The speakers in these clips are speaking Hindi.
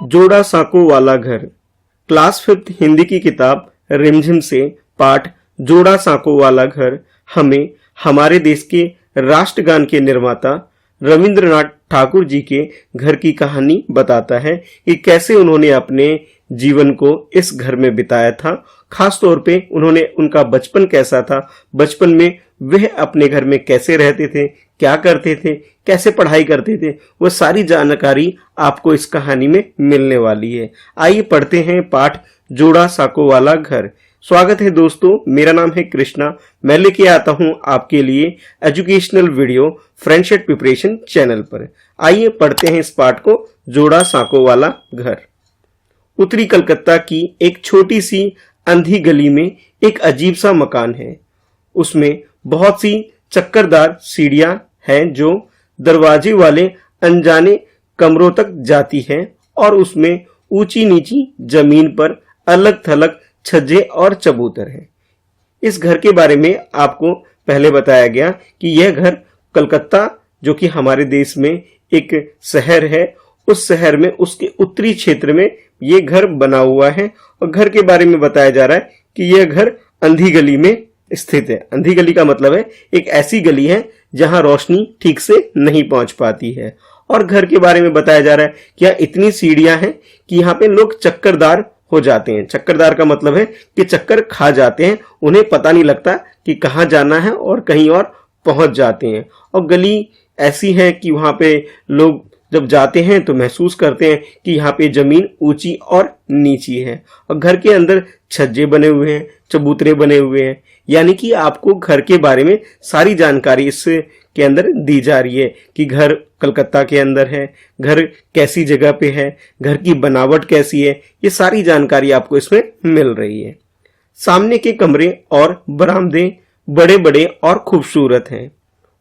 जोड़ा साँकों वाला घर। क्लास 5th हिंदी की किताब रिमझिम से पाठ जोड़ा साँकों वाला घर हमें हमारे देश के राष्ट्रगान के निर्माता रविंद्रनाथ ठाकुर जी के घर की कहानी बताता है कि कैसे उन्होंने अपने जीवन को इस घर में बिताया था। खास तौर पे उन्होंने उनका बचपन कैसा था, बचपन में वह अपने घर में कैसे रहते थे, क्या करते थे, कैसे पढ़ाई करते थे, वह सारी जानकारी आपको इस कहानी में मिलने वाली है। आइए पढ़ते हैं पाठ जोड़ा साँकों वाला घर। स्वागत है दोस्तों, मेरा नाम है कृष्णा। मैं लेके आता हूं आपके लिए educational video friendship preparation channel पर। आइए पढ़ते हैं इस पाठ को, जोड़ा साँकों वाला घर। उत्तरी कलकत्ता की एक छोटी सी अंधी गली में एक अजीब सा मकान है। उसमें बहुत सी चक्करदार सीढ़ियां हैं जो दरवाजे वाले अनजाने कमरों तक जाती हैं और उसमें ऊंची नीची जमीन पर अलग थलग छज्जे और चबूतर हैं। इस घर के बारे में आपको पहले बताया गया कि यह घर कलकत्ता, जो कि हमारे देश में एक शहर है, उस शहर में उसके उत्तरी क्षेत्र में ये घर बना हुआ है। और घर के बारे में बताया जा रहा है कि यह घर अंधी गली में स्थित है। अंधी गली का मतलब है एक ऐसी गली है जहां रोशनी ठीक से नहीं पहुंच पाती है। और घर के बारे में बताया जा रहा है कि यहाँ इतनी सीढ़ियां हैं कि यहाँ पे लोग चक्करदार हो जाते हैं। चक्करदार का मतलब है कि चक्कर खा जाते हैं, उन्हें पता नहीं लगता कि कहाँ जाना है और कहीं और पहुंच जाते हैं। और गली ऐसी है कि वहां पे लोग जब जाते हैं तो महसूस करते हैं कि यहाँ पे जमीन ऊंची और नीची है। और घर के अंदर छज्जे बने हुए हैं, चबूतरे बने हुए हैं, यानी कि आपको घर के बारे में सारी जानकारी इस के अंदर दी जा रही है कि घर कलकत्ता के अंदर है, घर कैसी जगह पे है, घर की बनावट कैसी है, ये सारी जानकारी आपको इसमें मिल रही है। सामने के कमरे और बरामदे बड़े बड़े और खूबसूरत हैं।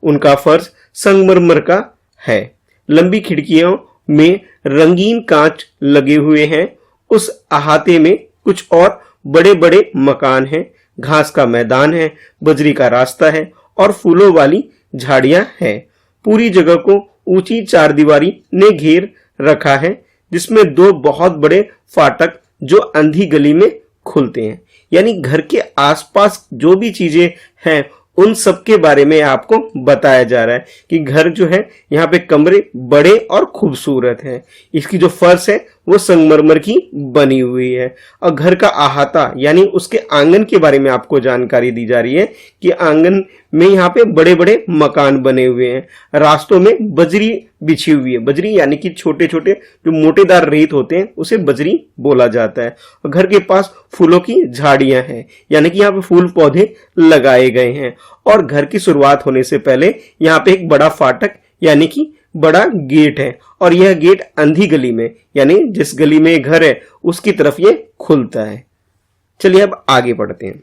उनका फर्श संगमरमर का है। लंबी खिड़कियों में रंगीन कांच लगे हुए हैं। उस अहाते में कुछ और बड़े बड़े मकान हैं। घास का मैदान है, बजरी का रास्ता है और फूलों वाली झाड़ियां हैं। पूरी जगह को ऊंची चारदीवारी ने घेर रखा है, जिसमें 2 बहुत बड़े फाटक जो अंधी गली में खुलते हैं। यानी घर के आसपास जो भी चीजें हैं उन सब के बारे में आपको बताया जा रहा है कि घर जो है यहाँ पे कमरे बड़े और खूबसूरत हैं। इसकी जो फर्श है वो संगमरमर की बनी हुई है। और घर का अहाता यानी उसके आंगन के बारे में आपको जानकारी दी जा रही है कि आंगन में यहाँ पे बड़े बड़े मकान बने हुए हैं। रास्तों में बजरी बिछी हुई है। बजरी यानी कि छोटे छोटे जो मोटेदार रेत होते हैं उसे बजरी बोला जाता है। और घर के पास फूलों की झाड़ियां हैं, यानी कि यहाँ पे फूल पौधे लगाए गए हैं। और घर की शुरुआत होने से पहले यहाँ पे एक बड़ा फाटक यानी कि बड़ा गेट है। और यह गेट अंधी गली में यानी जिस गली में घर है उसकी तरफ ये खुलता है। चलिए अब आगे बढ़ते हैं।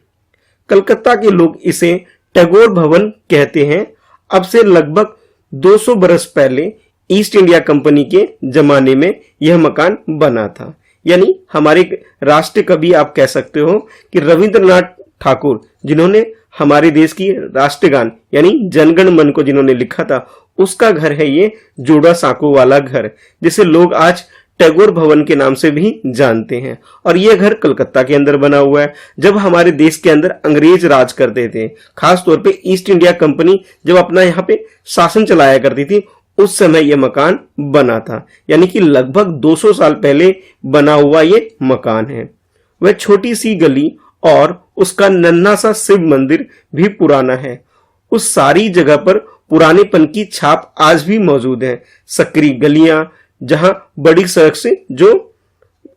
कलकत्ता के लोग इसे टैगोर भवन कहते हैं। अब से लगभग 200 बरस पहले ईस्ट इंडिया कंपनी के जमाने में यह मकान बना था। यानी हमारे राष्ट्र कवि आप कह सकते हो कि रविंद्रनाथ ठाकुर, जिन्होंने हमारे देश की राष्ट्रगान यानी जनगण मन को जिन्होंने लिखा था, उसका घर है ये जोड़ा साँकों वाला घर, जिसे लोग आज टैगोर भवन के नाम से भी जानते हैं। और यह घर कलकत्ता के अंदर बना हुआ है। जब हमारे देश के अंदर अंग्रेज राज करते थे, खास तौर पे ईस्ट इंडिया कंपनी जब अपना यहाँ पे शासन चलाया करती थी, उस समय यह मकान बना था। यानी कि लगभग 200 साल पहले बना हुआ ये मकान है। वह छोटी सी गली और उसका नन्हा सा शिव मंदिर भी पुराना है। उस सारी जगह पर पुरानेपन की छाप आज भी मौजूद है। सकरी गलियां जहां बड़ी सड़क से जो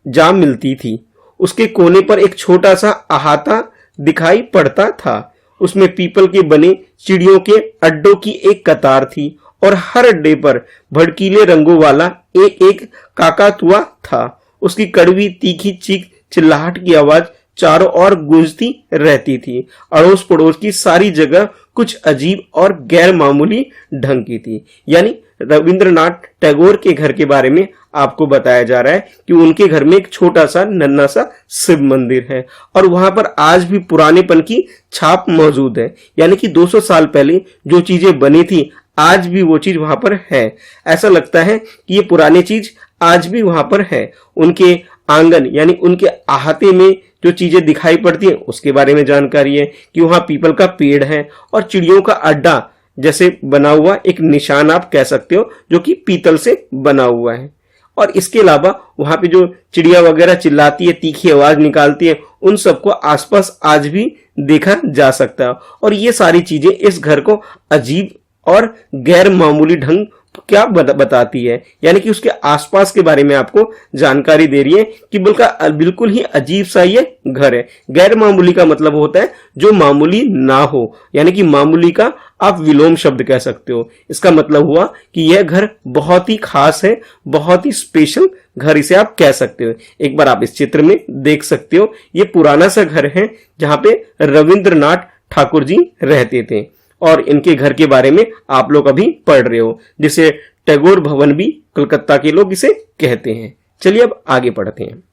जा मिलती थी, उसके कोने पर एक छोटा सा अहाता दिखाई पड़ता था। उसमें पीपल के बने चिड़ियों के अड्डों की एक कतार थी और हर अड्डे पर भड़कीले रंगों वाला एक एक काकातुआ था। उसकी कड़वी तीखी चीख चिल्लाहट की आवाज चारों ओर गूंजती रहती थी। अड़ोस पड़ोस की सारी जगह कुछ अजीब और गैर मामूली ढंग की थी। यानी रविंद्रनाथ टैगोर के घर के बारे में आपको बताया जा रहा है कि उनके घर में एक छोटा सा नन्हा सा शिव मंदिर है और वहां पर आज भी पुरानेपन की छाप मौजूद है। यानी कि 200 साल पहले जो चीजें बनी थी आज भी वो चीज वहां पर है। ऐसा लगता है कि ये पुरानी चीज आज भी वहां पर है। उनके आंगन यानी उनके अहाते में जो चीजें दिखाई पड़ती हैं उसके बारे में जानकारी है कि वहां पीपल का पेड़ है और चिड़ियों का अड्डा जैसे बना हुआ एक निशान आप कह सकते हो, जो कि पीतल से बना हुआ है। और इसके अलावा वहां पे जो चिड़िया वगैरह चिल्लाती है, तीखी आवाज निकालती है, उन सबको आसपास आज भी देखा जा सकता है। और ये सारी चीजें इस घर को अजीब और गैर मामूली ढंग क्या बताती है, यानी कि उसके आसपास के बारे में आपको जानकारी दे रही है कि बिल्कुल ही अजीब सा ये घर है। गैर मामूली का मतलब होता है जो मामूली ना हो, यानी कि मामूली का आप विलोम शब्द कह सकते हो। इसका मतलब हुआ कि यह घर बहुत ही खास है, बहुत ही स्पेशल घर इसे आप कह सकते हो। एक बार आप इस चित्र में देख सकते हो, ये पुराना सा घर है जहां पे रविंद्रनाथ ठाकुर जी रहते थे और इनके घर के बारे में आप लोग अभी पढ़ रहे हो, जिसे टैगोर भवन भी कलकत्ता के लोग इसे कहते हैं। चलिए अब आगे पढ़ते हैं।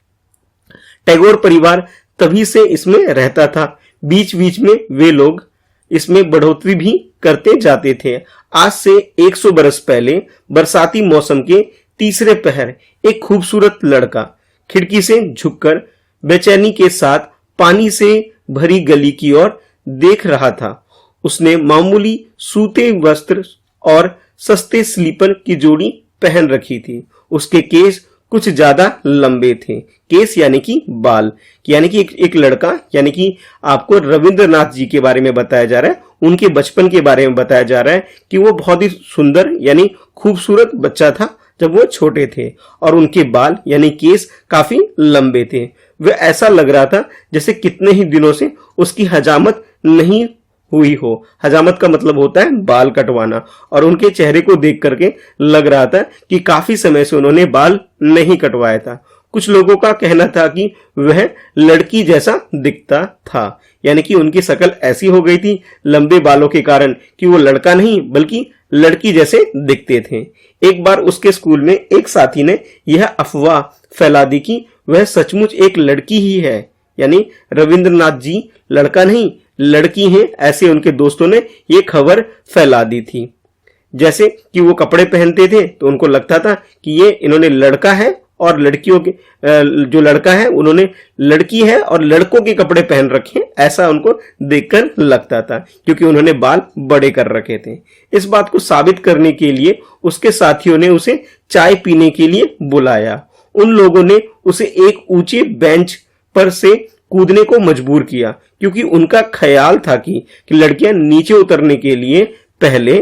टैगोर परिवार तभी से इसमें रहता था। बीच बीच में वे लोग इसमें बढ़ोतरी भी करते जाते थे। आज से 100 बरस पहले बरसाती मौसम के तीसरे पहर एक खूबसूरत लड़का खिड़की से झुककर बेचैनी के साथ पानी से भरी गली की ओर देख रहा था। उसने मामूली सूते वस्त्र और सस्ते स्लीपर की जोड़ी पहन रखी थी। उसके केस कुछ ज्यादा लंबे थे। केस यानी कि बाल, यानी कि एक लड़का, यानी कि आपको रविंद्रनाथ जी के बारे में बताया जा रहा है, उनके बचपन के बारे में बताया जा रहा है कि वो बहुत ही सुंदर यानी खूबसूरत बच्चा था जब वो छोटे थे और उनके बाल यानी केस काफी लंबे थे। वह ऐसा लग रहा था जैसे कितने ही दिनों से उसकी हजामत नहीं हुई हो। हजामत का मतलब होता है बाल कटवाना, और उनके चेहरे को देख करके लग रहा था कि काफी समय से उन्होंने बाल नहीं कटवाया था। कुछ लोगों का कहना था कि वह लड़की जैसा दिखता था, यानी कि उनकी शक्ल ऐसी हो गई थी लंबे बालों के कारण कि वो लड़का नहीं बल्कि लड़की जैसे दिखते थे। एक बार उसके स्कूल में एक साथी ने यह अफवाह फैला दी कि वह सचमुच एक लड़की ही है, यानी रविंद्रनाथ जी लड़का नहीं लड़की हैं, ऐसे उनके दोस्तों ने ये खबर फैला दी थी। जैसे कि वो कपड़े पहनते थे तो उनको लगता था कि ये इन्होंने लड़का है और लड़कियों के जो लड़का है उन्होंने लड़की है और लड़कों के कपड़े पहन रखे हैं, ऐसा उनको देखकर लगता था क्योंकि उन्होंने बाल बड़े कर रखे थे। इस बात को साबित करने के लिए उसके साथियों ने उसे चाय पीने के लिए बुलाया। उन लोगों ने उसे एक ऊंचे बेंच पर से कूदने को मजबूर किया क्योंकि उनका ख्याल था कि लड़कियां नीचे उतरने के लिए पहले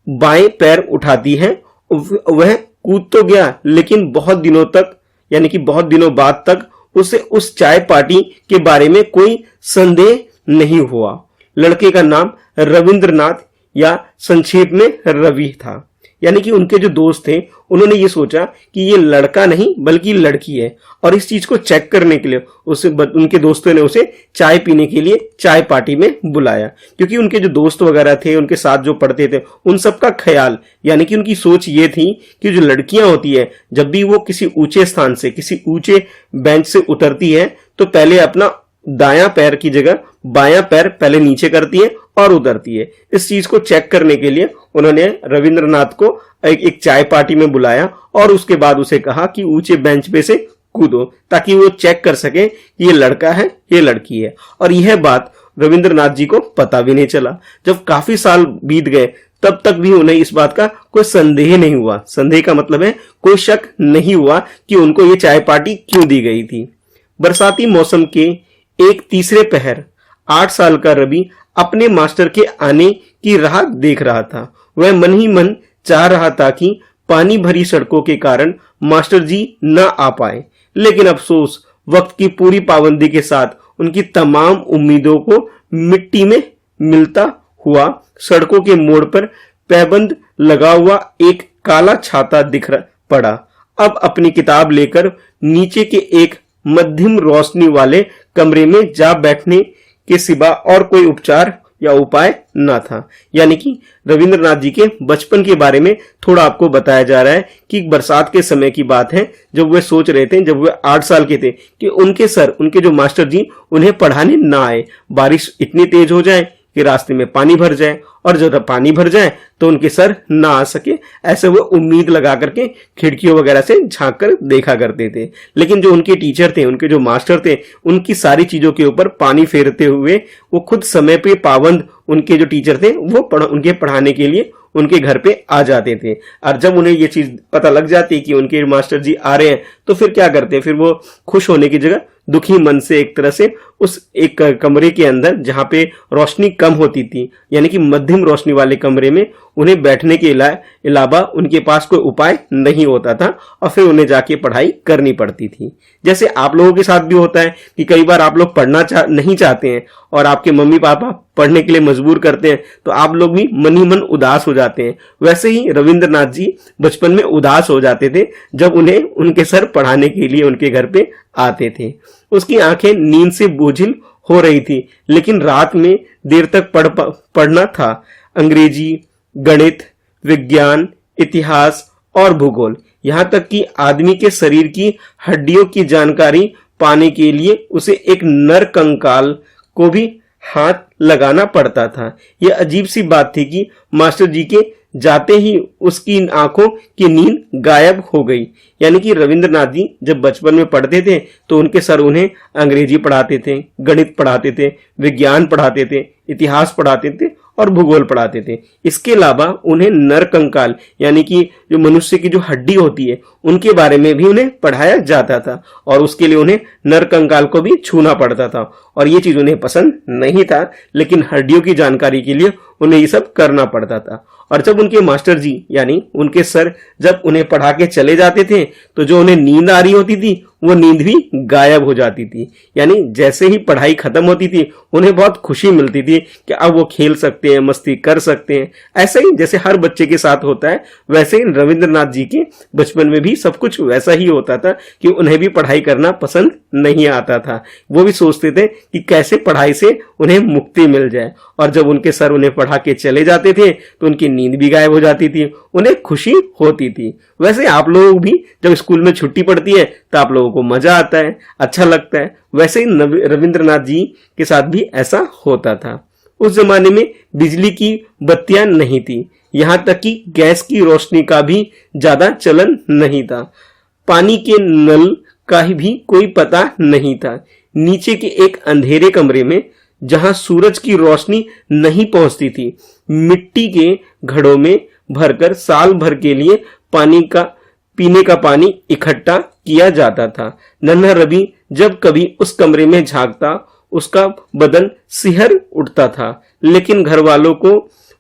बाएं पैर उठाती हैं। वह कूद तो गया लेकिन बहुत दिनों तक, यानी कि बहुत दिनों बाद तक उसे उस चाय पार्टी के बारे में कोई संदेह नहीं हुआ। लड़के का नाम रविंद्रनाथ या संक्षेप में रवि था। यानी कि उनके जो दोस्त थे उन्होंने ये सोचा कि ये लड़का नहीं बल्कि लड़की है, और इस चीज को चेक करने के लिए उनके दोस्तों ने उसे चाय पीने के लिए चाय पार्टी में बुलाया। क्योंकि उनके जो दोस्त वगैरह थे, उनके साथ जो पढ़ते थे, उन सबका ख्याल यानी कि उनकी सोच ये थी कि जो लड़कियां होती है जब भी वो किसी ऊंचे स्थान से, किसी ऊंचे बेंच से उतरती है तो पहले अपना दायां पैर की जगह बायां पैर पहले नीचे करती है और उतरती है। इस चीज को चेक करने के लिए उन्होंने रविंद्रनाथ को एक चाय पार्टी में बुलाया और उसके बाद उसे कहा कि ऊंचे बेंच पे से कूदो, ताकि वो चेक कर सके कि ये लड़का है ये लड़की है। और यह बात रविंद्रनाथ जी को पता भी नहीं चला। जब काफी साल बीत गए तब तक भी उन्हें इस बात का कोई संदेह नहीं हुआ। संदेह का मतलब है कोई शक नहीं हुआ कि उनको ये चाय पार्टी क्यों दी गई थी। बरसाती मौसम के एक तीसरे पहर 8 साल का रवि अपने मास्टर के आने की राह देख रहा था। वह मन ही मन चाह रहा था कि पानी भरी सड़कों के कारण मास्टर जी न आ पाए, लेकिन अफसोस वक्त की पूरी पाबंदी के साथ उनकी तमाम उम्मीदों को मिट्टी में मिलता हुआ सड़कों के मोड़ पर पैबंद लगा हुआ एक काला छाता दिख पड़ा। अब अपनी किताब लेकर नीचे के एक मध्यम रोशनी वाले कमरे में जा बैठने के सिवा और कोई उपचार या उपाय न था। यानी कि रविंद्रनाथ जी के बचपन के बारे में थोड़ा आपको बताया जा रहा है कि बरसात के समय की बात है जब वे सोच रहे थे, जब वे 8 साल के थे, कि उनके जो मास्टर जी उन्हें पढ़ाने ना आए। बारिश इतनी तेज हो जाए कि रास्ते में पानी भर जाए, और जब पानी भर जाए तो उनके सर ना आ सके, ऐसे वो उम्मीद लगा करके खिड़कियों वगैरह से झांक कर देखा करते थे। लेकिन जो उनके टीचर थे, उनके जो मास्टर थे, उनकी सारी चीजों के ऊपर पानी फेरते हुए वो खुद समय पे पाबंद उनके जो टीचर थे वो उनके पढ़ाने के लिए उनके घर पे आ जाते थे। और जब उन्हें ये चीज पता लग जाती कि उनके मास्टर जी आ रहे हैं तो फिर क्या करते हैं, फिर वो खुश होने की जगह दुखी मन से एक तरह से उस एक कमरे के अंदर जहां पे रोशनी कम होती थी, यानी कि मध्यम रोशनी वाले कमरे में उन्हें बैठने के अलावा उनके पास कोई उपाय नहीं होता था, और फिर उन्हें जाके पढ़ाई करनी पड़ती थी। जैसे आप लोगों के साथ भी होता है कि कई बार आप लोग पढ़ना नहीं चाहते हैं और आपके मम्मी पापा पढ़ने के लिए मजबूर करते हैं, तो आप लोग भी मन ही मन उदास हो जाते हैं। वैसे ही रविंद्रनाथ जी बचपन में उदास हो जाते थे जब उन्हें उनके सर पढ़ाने के लिए उनके घर पे आते थे। उसकी आंखें नींद से बोझिल हो रही थी, लेकिन रात में देर तक पढ़ना था। अंग्रेजी, गणित, विज्ञान, इतिहास और भूगोल, यहाँ तक कि आदमी के शरीर की हड्डियों की जानकारी पाने के लिए उसे एक नर कंकाल को भी हाथ लगाना पड़ता था। यह अजीब सी बात थी कि मास्टर जी के जाते ही उसकी आंखों की नींद गायब हो गई। यानी कि रविंद्रनाथ जी जब बचपन में पढ़ते थे तो उनके सर उन्हें अंग्रेजी पढ़ाते थे, गणित पढ़ाते थे, विज्ञान पढ़ाते थे, इतिहास पढ़ाते थे और भूगोल पढ़ाते थे। इसके अलावा उन्हें नर कंकाल यानी कि जो मनुष्य की जो हड्डी होती है उनके बारे में भी उन्हें पढ़ाया जाता था, और उसके लिए उन्हें नर कंकाल को भी छूना पड़ता था, और ये चीज उन्हें पसंद नहीं था, लेकिन हड्डियों की जानकारी के लिए उन्हें ये सब करना पड़ता था। और जब उनके मास्टर जी यानी उनके सर जब उन्हें पढ़ा के चले जाते थे तो जो उन्हें नींद आ रही होती थी वो नींद भी गायब हो जाती थी। यानी जैसे ही पढ़ाई खत्म होती थी उन्हें बहुत खुशी मिलती थी कि अब वो खेल सकते हैं, मस्ती कर सकते हैं। ऐसे ही जैसे हर बच्चे के साथ होता है, वैसे ही रविंद्रनाथ जी के बचपन में भी सब कुछ वैसा ही होता था कि उन्हें भी पढ़ाई करना पसंद नहीं आता था। वो भी सोचते थे कि कैसे पढ़ाई से उन्हें मुक्ति मिल जाए, और जब उनके सर उन्हें पढ़ा के चले जाते थे तो उनकी नींद भी गायब हो जाती थी, उन्हें खुशी होती थी। वैसे आप लोग भी जब स्कूल में छुट्टी पड़ती है तो आप लोगों को मजा आता है, अच्छा लगता है। वैसे ही रविंद्रनाथ जी के साथ भी ऐसा होता था। उस जमाने में बिजली की बत्तियां नहीं थी, यहां तक कि गैस की रोशनी का भी ज्यादा चलन नहीं था। पानी के नल का भी कोई पता नहीं था। नीचे के एक अंधेरे कमरे में जहां सूरज की रोशनी नहीं पहुंचती थी, मिट्टी के घड़ों में भरकर साल भर के लिए पीने का पानी इकट्ठा किया जाता था। नन्हा रवि जब कभी उस कमरे में झांकता उसका बदन सिहर उठता था, लेकिन घर वालों को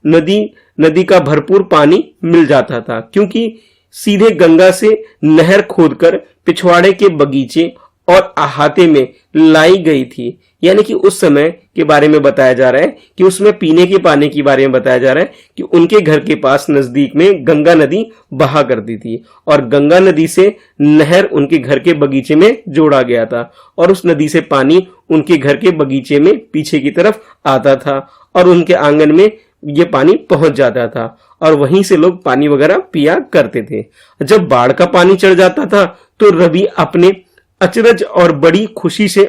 नदी का भरपूर पानी मिल जाता था, क्योंकि सीधे गंगा से नहर खोदकर पिछवाड़े के बगीचे और अहाते में लाई गई थी। यानी कि उस समय के बारे में बताया जा रहा है कि उसमें पीने के पानी के बारे में बताया जा रहा है कि उनके घर के पास नजदीक में गंगा नदी बहा करती थी, और गंगा नदी से नहर उनके घर के बगीचे में जोड़ा गया था, और उस नदी से पानी उनके घर के बगीचे में पीछे की तरफ आता था, और उनके आंगन में ये पानी पहुंच जाता था, और वहीं से लोग पानी वगैरह पिया करते थे। जब बाढ़ का पानी चढ़ जाता था तो रवि अपने अचरज और बड़ी खुशी से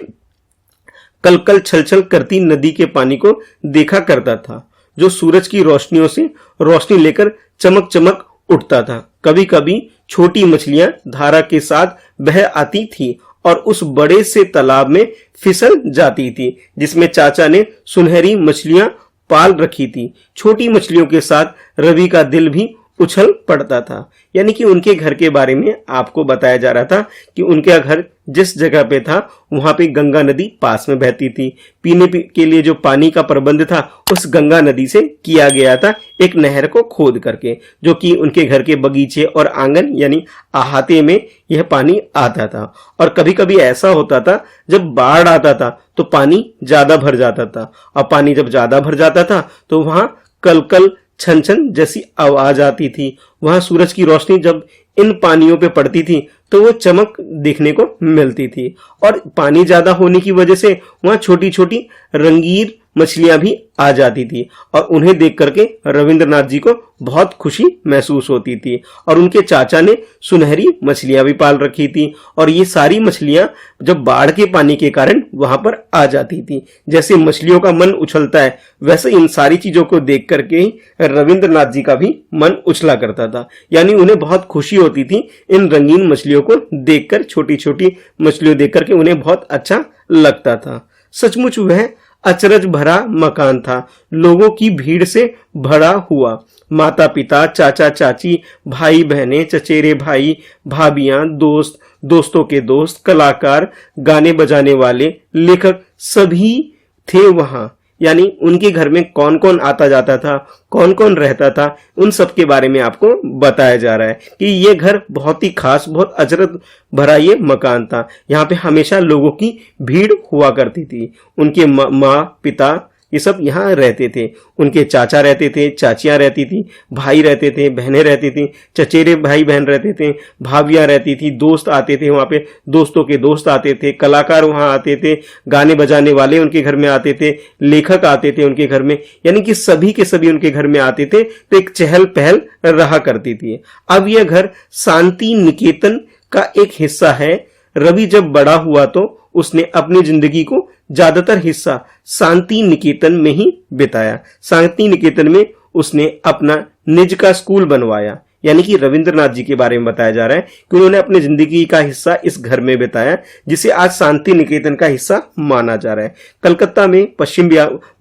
कलकल छलछल करती नदी के पानी को देखा करता था, जो सूरज की रोशनियों से रोशनी लेकर चमक चमक उठता था। कभी कभी छोटी मछलियां धारा के साथ बह आती थी और उस बड़े से तालाब में फिसल जाती थी, जिसमें चाचा ने सुनहरी मछलियां पाल रखी थी। छोटी मछलियों के साथ रवि का दिल भी उछल पड़ता था। यानी कि उनके घर के बारे में आपको बताया जा रहा था कि उनके घर जिस जगह पे था वहां पे गंगा नदी पास में बहती थी। पीने के लिए जो पानी का प्रबंध था उस गंगा नदी से किया गया था, एक नहर को खोद करके, जो कि उनके घर के बगीचे और आंगन यानी अहाते में यह पानी आता था। और कभी कभी ऐसा होता था जब बाढ़ आता था तो पानी ज्यादा भर जाता था, और पानी जब ज्यादा भर जाता था तो वहां कलकल छन छन जैसी आवाज आती थी। वहां सूरज की रोशनी जब इन पानियों पे पड़ती थी तो वो चमक देखने को मिलती थी, और पानी ज्यादा होने की वजह से वहां छोटी छोटी रंगीन मछलियां भी आ जाती थी और उन्हें देख करके रविंद्रनाथ जी को बहुत खुशी महसूस होती थी। और उनके चाचा ने सुनहरी मछलियां भी पाल रखी थी और ये सारी मछलियां जब बाढ़ के पानी के कारण वहां पर आ जाती थी। जैसे मछलियों का मन उछलता है वैसे इन सारी चीजों को देख करके ही रविंद्रनाथ जी का भी मन उछला करता था। यानी उन्हें बहुत खुशी होती थी इन रंगीन मछलियों को देखकर, छोटी छोटी मछलियों देख करके उन्हें बहुत अच्छा लगता था। सचमुच वह अचरज भरा मकान था, लोगों की भीड़ से भरा हुआ। माता पिता, चाचा चाची, भाई बहनें, चचेरे भाई, भाभियां, दोस्त, दोस्तों के दोस्त, कलाकार, गाने बजाने वाले, लेखक सभी थे वहां। यानी उनके घर में कौन कौन आता जाता था, कौन कौन रहता था, उन सब के बारे में आपको बताया जा रहा है कि ये घर बहुत ही खास, बहुत अजरत भरा ये मकान था। यहाँ पे हमेशा लोगों की भीड़ हुआ करती थी। उनके माँ पिता ये सब यहाँ रहते थे। उनके चाचा रहते थे, चाचियां रहती थी, भाई रहते थे, बहनें रहती थी, चचेरे भाई बहन रहते थे, भाभियां रहती थी, दोस्त आते थे वहां पे, दोस्तों के दोस्त आते थे, कलाकार वहां आते थे, गाने बजाने वाले उनके घर में आते थे, लेखक आते थे उनके घर में। यानी कि सभी के सभी उनके घर में आते थे, तो एक चहल पहल रहा करती थी। अब यह घर शांति निकेतन का एक हिस्सा है। रवि जब बड़ा हुआ तो उसने अपनी जिंदगी को ज्यादातर हिस्सा शांति निकेतन में ही बिताया। शांति निकेतन में उसने अपना निज का स्कूल बनवाया। यानी कि रविंद्रनाथ जी के बारे में बताया जा रहा है कि उन्होंने अपनी जिंदगी का हिस्सा इस घर में बिताया, जिसे आज शांति निकेतन का हिस्सा माना जा रहा है। कलकत्ता में, पश्चिम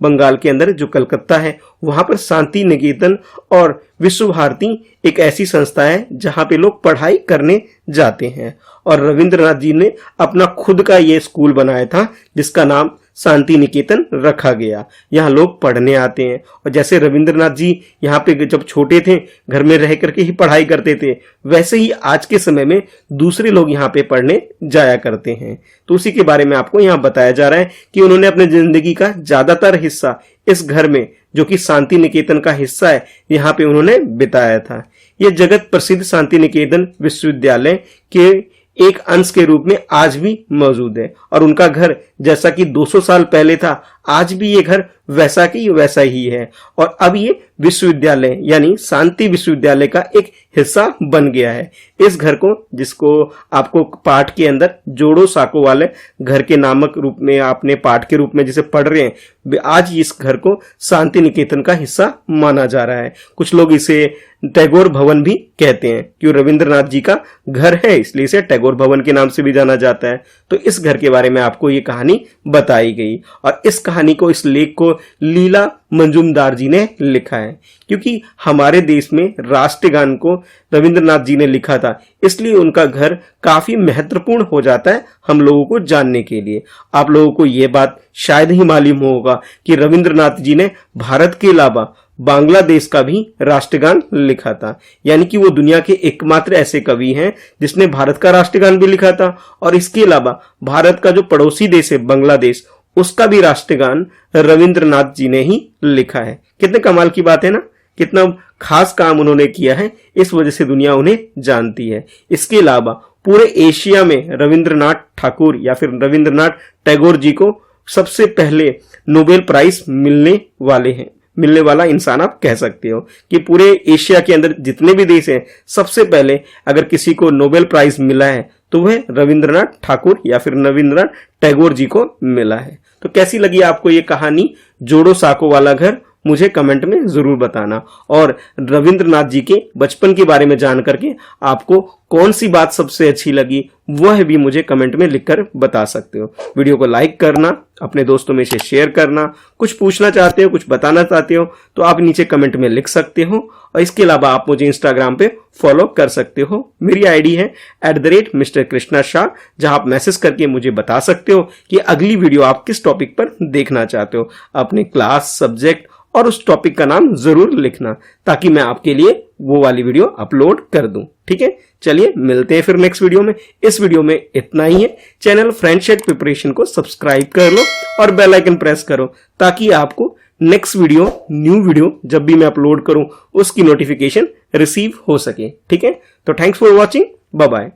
बंगाल के अंदर जो कलकत्ता है, वहां पर शांति निकेतन और विश्व भारती एक ऐसी संस्था है जहां पे लोग पढ़ाई करने जाते हैं। और रविंद्रनाथ जी ने अपना खुद का ये स्कूल बनाया था जिसका नाम शांति निकेतन रखा गया। यहाँ लोग पढ़ने आते हैं। और जैसे रविंद्रनाथ जी यहाँ पे जब छोटे थे घर में रह करके ही पढ़ाई करते थे, वैसे ही आज के समय में दूसरे लोग यहाँ पे पढ़ने जाया करते हैं। तो उसी के बारे में आपको यहाँ बताया जा रहा है कि उन्होंने अपनी जिंदगी का ज्यादातर हिस्सा इस घर में, जो कि शांति निकेतन का हिस्सा है, यहाँ पे उन्होंने बिताया था। यह जगत प्रसिद्ध शांति निकेतन विश्वविद्यालय के एक अंश के रूप में आज भी मौजूद है। और उनका घर जैसा कि 200 साल पहले था, आज भी ये घर वैसा की वैसा ही है। और अब ये विश्वविद्यालय यानी शांति विश्वविद्यालय का एक हिस्सा बन गया है। इस घर को, जिसको आपको पाठ के अंदर जोड़ो साको वाले घर के नामक रूप में आपने पाठ के रूप में जिसे पढ़ रहे हैं, आज इस घर को शांति निकेतन का हिस्सा माना जा रहा है। कुछ लोग इसे टैगोर भवन भी कहते हैं, क्यों रविंद्रनाथ जी का घर है इसलिए इसे टैगोर भवन के नाम से भी जाना जाता है। तो इस घर के बारे में आपको ये कहानी बताई गई। और इस कहानी को, इस लेख को लीला मंजुमदार जी ने लिखा है, क्योंकि हमारे देश में राष्ट्रगान को रविंद्रनाथ जी ने लिखा था, इसलिए उनका घर काफी महत्वपूर्ण हो जाता है हम लोगों को जानने के लिए। आप लोगों को यह बात शायद ही मालूम होगा कि रविंद्रनाथ जी ने भारत के अलावा बांग्लादेश का भी राष्ट्रगान लिखा था। यानी कि वो दुनिया के एकमात्र ऐसे कवि हैं जिसने भारत का राष्ट्रगान भी लिखा था, और इसके अलावा भारत का जो पड़ोसी देश है बांग्लादेश, उसका भी राष्ट्रगान रविंद्रनाथ जी ने ही लिखा है। कितने कमाल की बात है ना, कितना खास काम उन्होंने किया है, इस वजह से दुनिया उन्हें जानती है। इसके अलावा पूरे एशिया में रविंद्रनाथ ठाकुर या फिर रविंद्रनाथ टैगोर जी को सबसे पहले नोबेल प्राइज मिलने वाला इंसान आप कह सकते हो कि पूरे एशिया के अंदर जितने भी देश हैं, सबसे पहले अगर किसी को नोबेल प्राइज मिला है तो वह रविंद्रनाथ ठाकुर या फिर रविंद्रनाथ टैगोर जी को मिला है। तो कैसी लगी आपको ये कहानी जोड़ो साको वाला घर, मुझे कमेंट में जरूर बताना। और रविंद्रनाथ जी के बचपन के बारे में जान करके आपको कौन सी बात सबसे अच्छी लगी वह भी मुझे कमेंट में लिखकर बता सकते हो। वीडियो को लाइक करना, अपने दोस्तों में से शेयर करना, कुछ पूछना चाहते हो, कुछ बताना चाहते हो तो आप नीचे कमेंट में लिख सकते हो। और इसके अलावा आप मुझे इंस्टाग्राम पे फॉलो कर सकते हो। मेरी आईडी है @Mr. Krishna Shah, जहां आप मैसेज करके मुझे बता सकते हो कि अगली वीडियो आप किस टॉपिक पर देखना चाहते हो। अपने क्लास, सब्जेक्ट और उस टॉपिक का नाम जरूर लिखना, ताकि मैं आपके लिए वो वाली वीडियो अपलोड कर दूं। ठीक है, चलिए मिलते हैं फिर नेक्स्ट वीडियो में। इस वीडियो में इतना ही है। चैनल फ्रेंडशिप प्रिपरेशन को सब्सक्राइब कर लो और बेल आइकन प्रेस करो, ताकि आपको नेक्स्ट वीडियो, न्यू वीडियो जब भी मैं अपलोड करूं उसकी नोटिफिकेशन रिसीव हो सके। ठीक है, तो thanks for watching, bye bye.